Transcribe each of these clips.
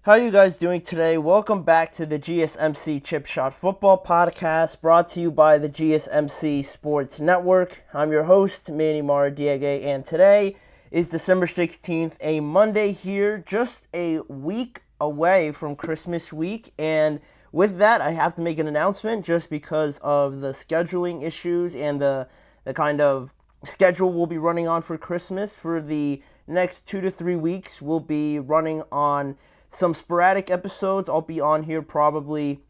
How are you guys doing today? Welcome back to the GSMC Chip Shot Football Podcast, brought to you by the GSMC Sports Network. I'm your host, Manny Maradiaga, and today is December 16th, a Monday here, just a week away from Christmas week. And with that, I have to make an announcement just because of the scheduling issues and the kind of schedule we'll be running on for Christmas. For the next 2 to 3 weeks, we'll be running on some sporadic episodes. I'll be on here probably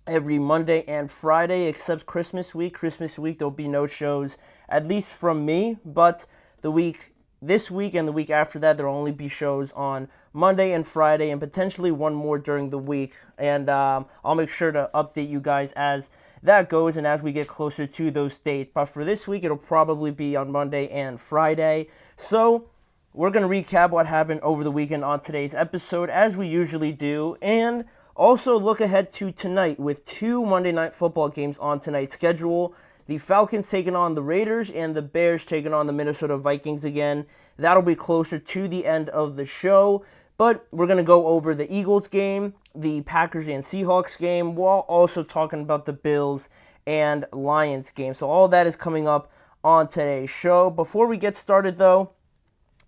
every Monday and Friday, except Christmas week. Christmas week, there'll be no shows, at least from me. But this week and the week after that, there'll only be shows on Monday and Friday, and potentially one more during the week. And I'll make sure to update you guys as that goes and as we get closer to those dates. But for this week, it'll probably be on Monday and Friday. So we're going to recap what happened over the weekend on today's episode, as we usually do, and also look ahead to tonight with two Monday Night Football games on tonight's schedule. The Falcons taking on the Raiders and the Bears taking on the Minnesota Vikings again. That'll be closer to the end of the show, but we're going to go over the Eagles game, the Packers and Seahawks game, while also talking about the Bills and Lions game. So all that is coming up on today's show. Before we get started, though,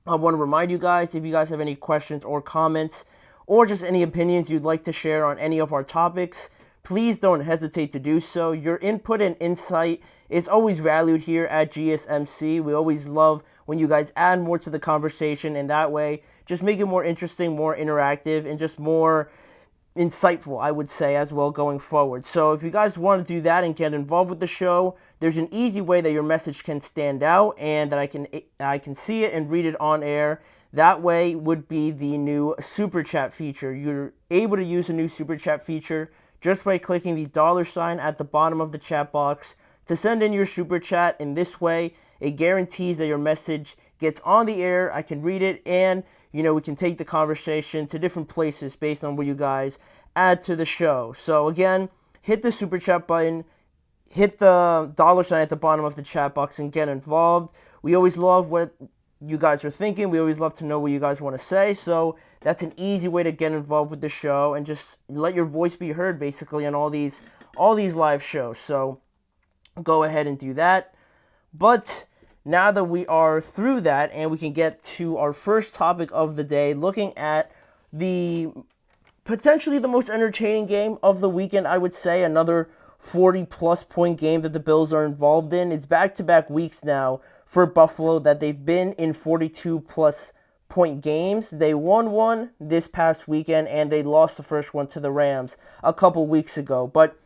I want to remind you guys, if you guys have any questions or comments or just any opinions you'd like to share on any of our topics, please don't hesitate to do so. Your input and insight is always valued here at GSMC. We always love when you guys add more to the conversation, and that way just make it more interesting, more interactive, and just more insightful, I would say, as well going forward. So if you guys want to do that and get involved with the show, there's an easy way that your message can stand out and that I can see it and read it on air. That way would be the new Super Chat feature. You're able to use the new Super Chat feature just by clicking the $ at the bottom of the chat box to send in your Super Chat. In this way, it guarantees that your message gets on the air, I can read it, and we can take the conversation to different places based on what you guys add to the show. So again, hit the Super Chat button, hit the $ at the bottom of the chat box, and get involved. We always love what you guys are thinking. We always love to know what you guys want to say. So that's an easy way to get involved with the show and just let your voice be heard basically on all these live shows. So go ahead and do that. But now that we are through that and we can get to our first topic of the day, looking at the potentially the most entertaining game of the weekend, I would say, another 40-plus point game that the Bills are involved in. It's back-to-back weeks now for Buffalo that they've been in 42-plus point games. They won one this past weekend, and they lost the first one to the Rams a couple weeks ago. But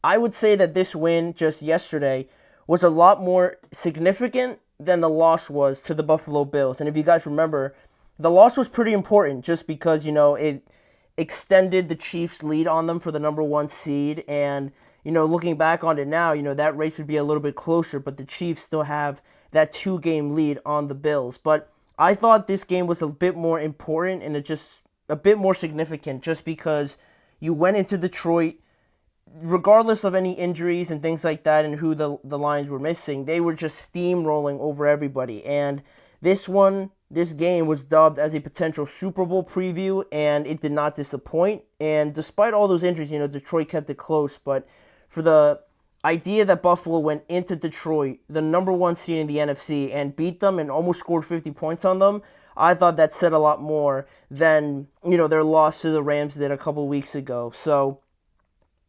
I would say that this win just yesterday was a lot more significant than the loss was to the Buffalo Bills. And if you guys remember, the loss was pretty important just because, it extended the Chiefs' lead on them for the number one seed. And, looking back on it now, that race would be a little bit closer, but the Chiefs still have that 2-game lead on the Bills. But I thought this game was a bit more important and it just a bit more significant just because you went into Detroit, regardless of any injuries and things like that and who the Lions were missing, they were just steamrolling over everybody. And this game was dubbed as a potential Super Bowl preview, and it did not disappoint. And despite all those injuries, Detroit kept it close. But for the idea that Buffalo went into Detroit, the number one seed in the NFC, and beat them and almost scored 50 points on them, I thought that said a lot more than, their loss to the Rams did a couple weeks ago. So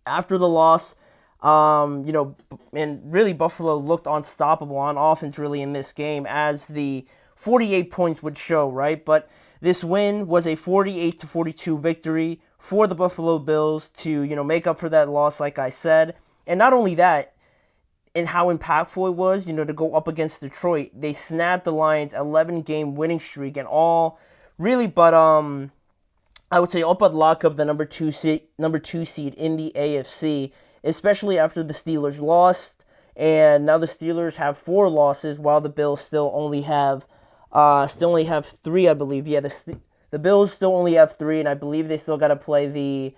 after the loss, and really Buffalo looked unstoppable on offense really in this game, as the 48 points would show, right? But this win was a 48-42 victory for the Buffalo Bills to, make up for that loss, like I said. And not only that, and how impactful it was, to go up against Detroit. They snapped the Lions' 11-game winning streak and all, really, but I would say up at lock up the number two seed in the AFC, especially after the Steelers lost, and now the Steelers have 4 losses while the Bills still only have 3, I believe. Yeah, the Bills still only have 3, and I believe they still got to play the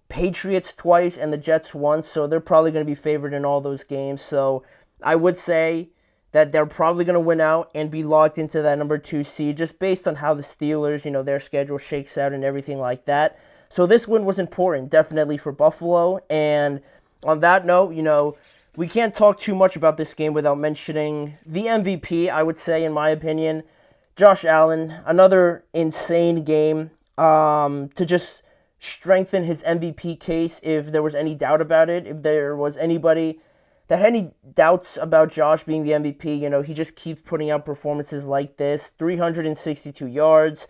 Patriots twice and the Jets once, so they're probably going to be favored in all those games. So I would say that they're probably going to win out and be locked into that number 2 seed just based on how the Steelers, their schedule shakes out and everything like that. So this win was important, definitely, for Buffalo. And on that note, we can't talk too much about this game without mentioning the MVP, I would say, in my opinion, Josh Allen. Another insane game to just strengthen his MVP case if there was any doubt about it. If there was anybody that had any doubts about Josh being the MVP, he just keeps putting out performances like this. 362 yards,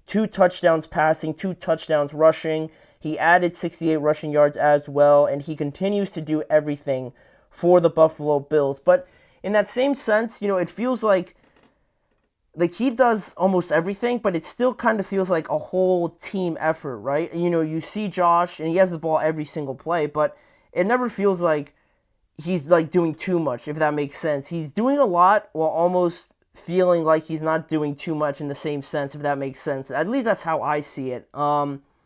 2 touchdowns passing, 2 touchdowns rushing. He added 68 rushing yards as well, and he continues to do everything for the Buffalo Bills. But in that same sense, it feels like he does almost everything, but it still kind of feels like a whole team effort, right? You see Josh, and he has the ball every single play, but it never feels like he's like doing too much, if that makes sense. He's doing a lot while almost feeling like he's not doing too much in the same sense, if that makes sense. At least that's how I see it.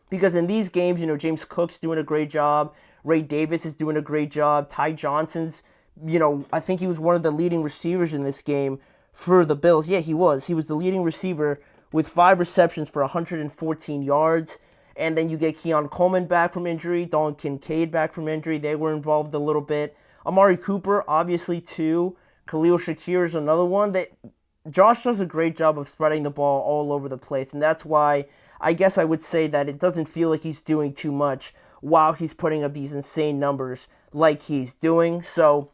Because in these games, James Cook's doing a great job. Ray Davis is doing a great job. Ty Johnson's, I think he was one of the leading receivers in this game for the Bills. Yeah, he was. He was the leading receiver with 5 receptions for 114 yards. And then you get Keon Coleman back from injury, Dalton Kincaid back from injury. They were involved a little bit. Amari Cooper, obviously, too. Khalil Shakir is another one. Josh does a great job of spreading the ball all over the place. And that's why I guess I would say that it doesn't feel like he's doing too much while he's putting up these insane numbers like he's doing. So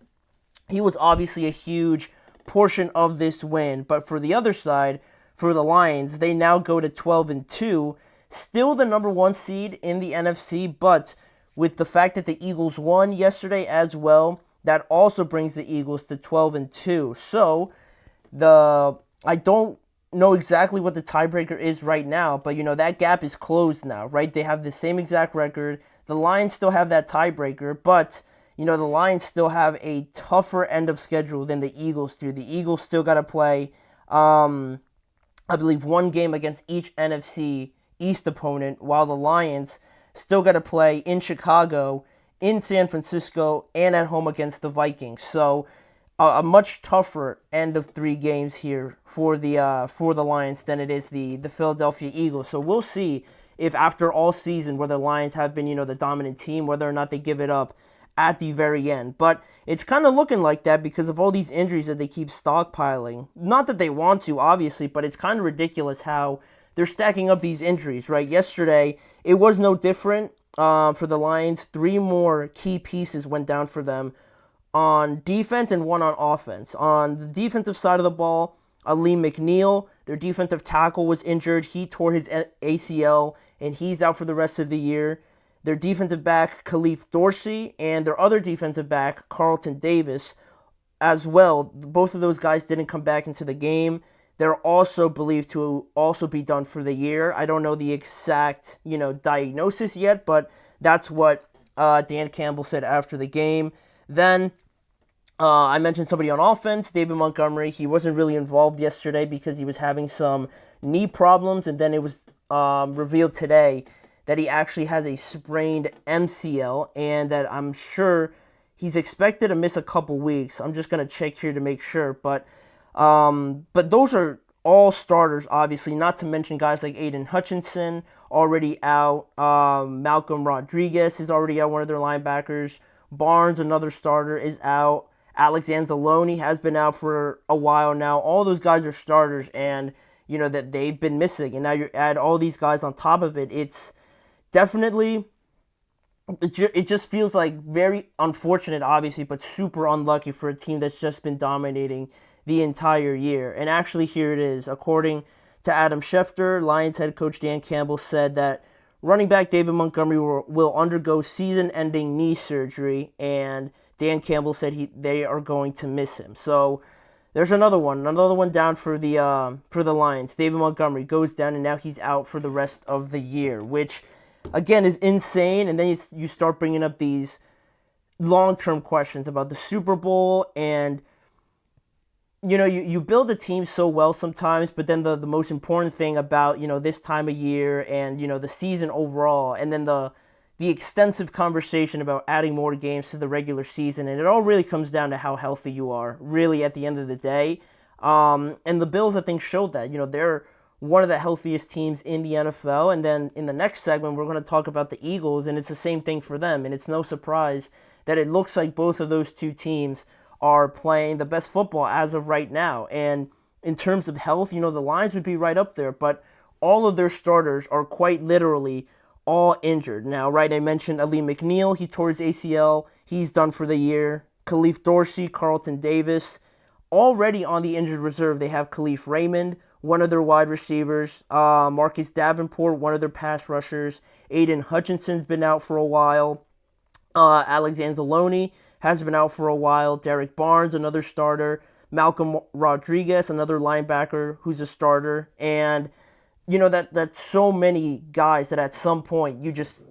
he was obviously a huge portion of this win. But for the other side, for the Lions, they now go to 12-2, still the number 1 seed in the NFC, but with the fact that the Eagles won yesterday as well, that also brings the Eagles to 12-2. So I don't know exactly what the tiebreaker is right now, but that gap is closed now, right? They have the same exact record. The Lions still have that tiebreaker, but the Lions still have a tougher end of schedule than the Eagles do. The Eagles still got to play, I believe, 1 game against each NFC East opponent, while the Lions still got to play in Chicago, in San Francisco, and at home against the Vikings. So a much tougher end of 3 games here for the Lions than it is the Philadelphia Eagles. So we'll see if after all season where the Lions have been the dominant team, whether or not they give it up at the very end. But it's kind of looking like that because of all these injuries that they keep stockpiling. Not that they want to, obviously, but it's kind of ridiculous how they're stacking up these injuries, right? Yesterday, it was no different for the Lions. 3 more key pieces went down for them on defense and 1 on offense. On the defensive side of the ball, Ali McNeil, their defensive tackle, was injured. He tore his ACL, and he's out for the rest of the year. Their defensive back, Khalif Dorsey, and their other defensive back, Carlton Davis, as well. Both of those guys didn't come back into the game. They're also believed to also be done for the year. I don't know the exact, diagnosis yet, but that's what Dan Campbell said after the game. Then I mentioned somebody on offense, David Montgomery. He wasn't really involved yesterday because he was having some knee problems, and then it was revealed today that he actually has a sprained MCL, and that I'm sure he's expected to miss a couple weeks. I'm just going to check here to make sure, but those are all starters, obviously, not to mention guys like Aiden Hutchinson, already out. Malcolm Rodriguez is already out, one of their linebackers. Barnes, another starter, is out. Alex Anzalone has been out for a while now. All those guys are starters, and, that they've been missing. And now you add all these guys on top of it. It's definitely, it just feels like very unfortunate, obviously, but super unlucky for a team that's just been dominating the entire year. And actually, here it is. According to Adam Schefter, Lions head coach Dan Campbell said that running back David Montgomery will undergo season-ending knee surgery, and Dan Campbell said they are going to miss him. So there's another one down for the Lions. David Montgomery goes down, and now he's out for the rest of the year, which again is insane. And then you start bringing up these long-term questions about the Super Bowl, and you build a team so well sometimes, but then the most important thing about, this time of year and, the season overall, and then the extensive conversation about adding more games to the regular season, and it all really comes down to how healthy you are, really, at the end of the day. And the Bills, I think, showed that. They're one of the healthiest teams in the NFL. And then in the next segment, we're going to talk about the Eagles, and it's the same thing for them. And it's no surprise that it looks like both of those two teams are playing the best football as of right now. And in terms of health, the Lions would be right up there, but all of their starters are quite literally all injured. Now, right, I mentioned Ali McNeil. He tore his ACL. He's done for the year. Khalif Dorsey, Carlton Davis. Already on the injured reserve, they have Khalif Raymond, one of their wide receivers. Marcus Davenport, one of their pass rushers. Aiden Hutchinson's been out for a while. Alex Anzalone has been out for a while. Derek Barnes, another starter. Malcolm Rodriguez, another linebacker who's a starter. And that's so many guys that at some point you just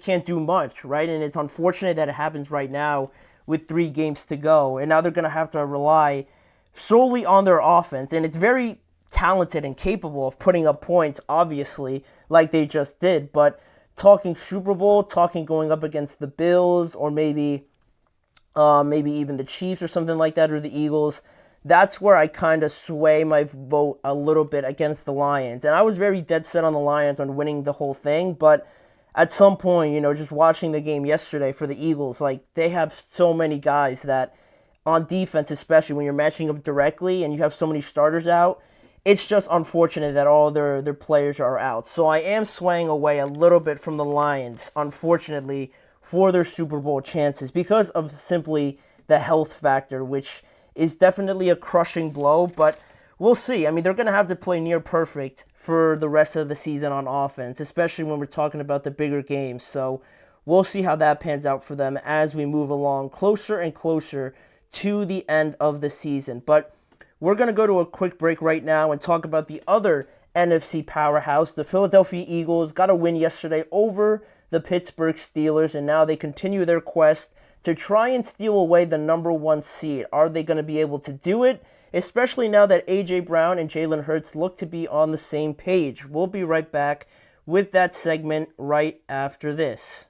can't do much, right? And it's unfortunate that it happens right now with 3 games to go. And now they're going to have to rely solely on their offense. And it's very talented and capable of putting up points, obviously, like they just did. But talking Super Bowl, talking going up against the Bills, or maybe even the Chiefs or something like that, or the Eagles, that's where I kind of sway my vote a little bit against the Lions. And I was very dead set on the Lions on winning the whole thing, but at some point, just watching the game yesterday for the Eagles, like, they have so many guys that on defense, especially when you're matching up directly and you have so many starters out, it's just unfortunate that all their players are out. So I am swaying away a little bit from the Lions, unfortunately, for their Super Bowl chances because of simply the health factor, which is definitely a crushing blow, but we'll see. I mean, they're going to have to play near perfect for the rest of the season on offense, especially when we're talking about the bigger games. So we'll see how that pans out for them as we move along closer and closer to the end of the season. But we're going to go to a quick break right now and talk about the other NFC powerhouse. The Philadelphia Eagles got a win yesterday over the Pittsburgh Steelers, and now they continue their quest to try and steal away the number 1 seed. Are they going to be able to do it? Especially now that A.J. Brown and Jalen Hurts look to be on the same page. We'll be right back with that segment right after this.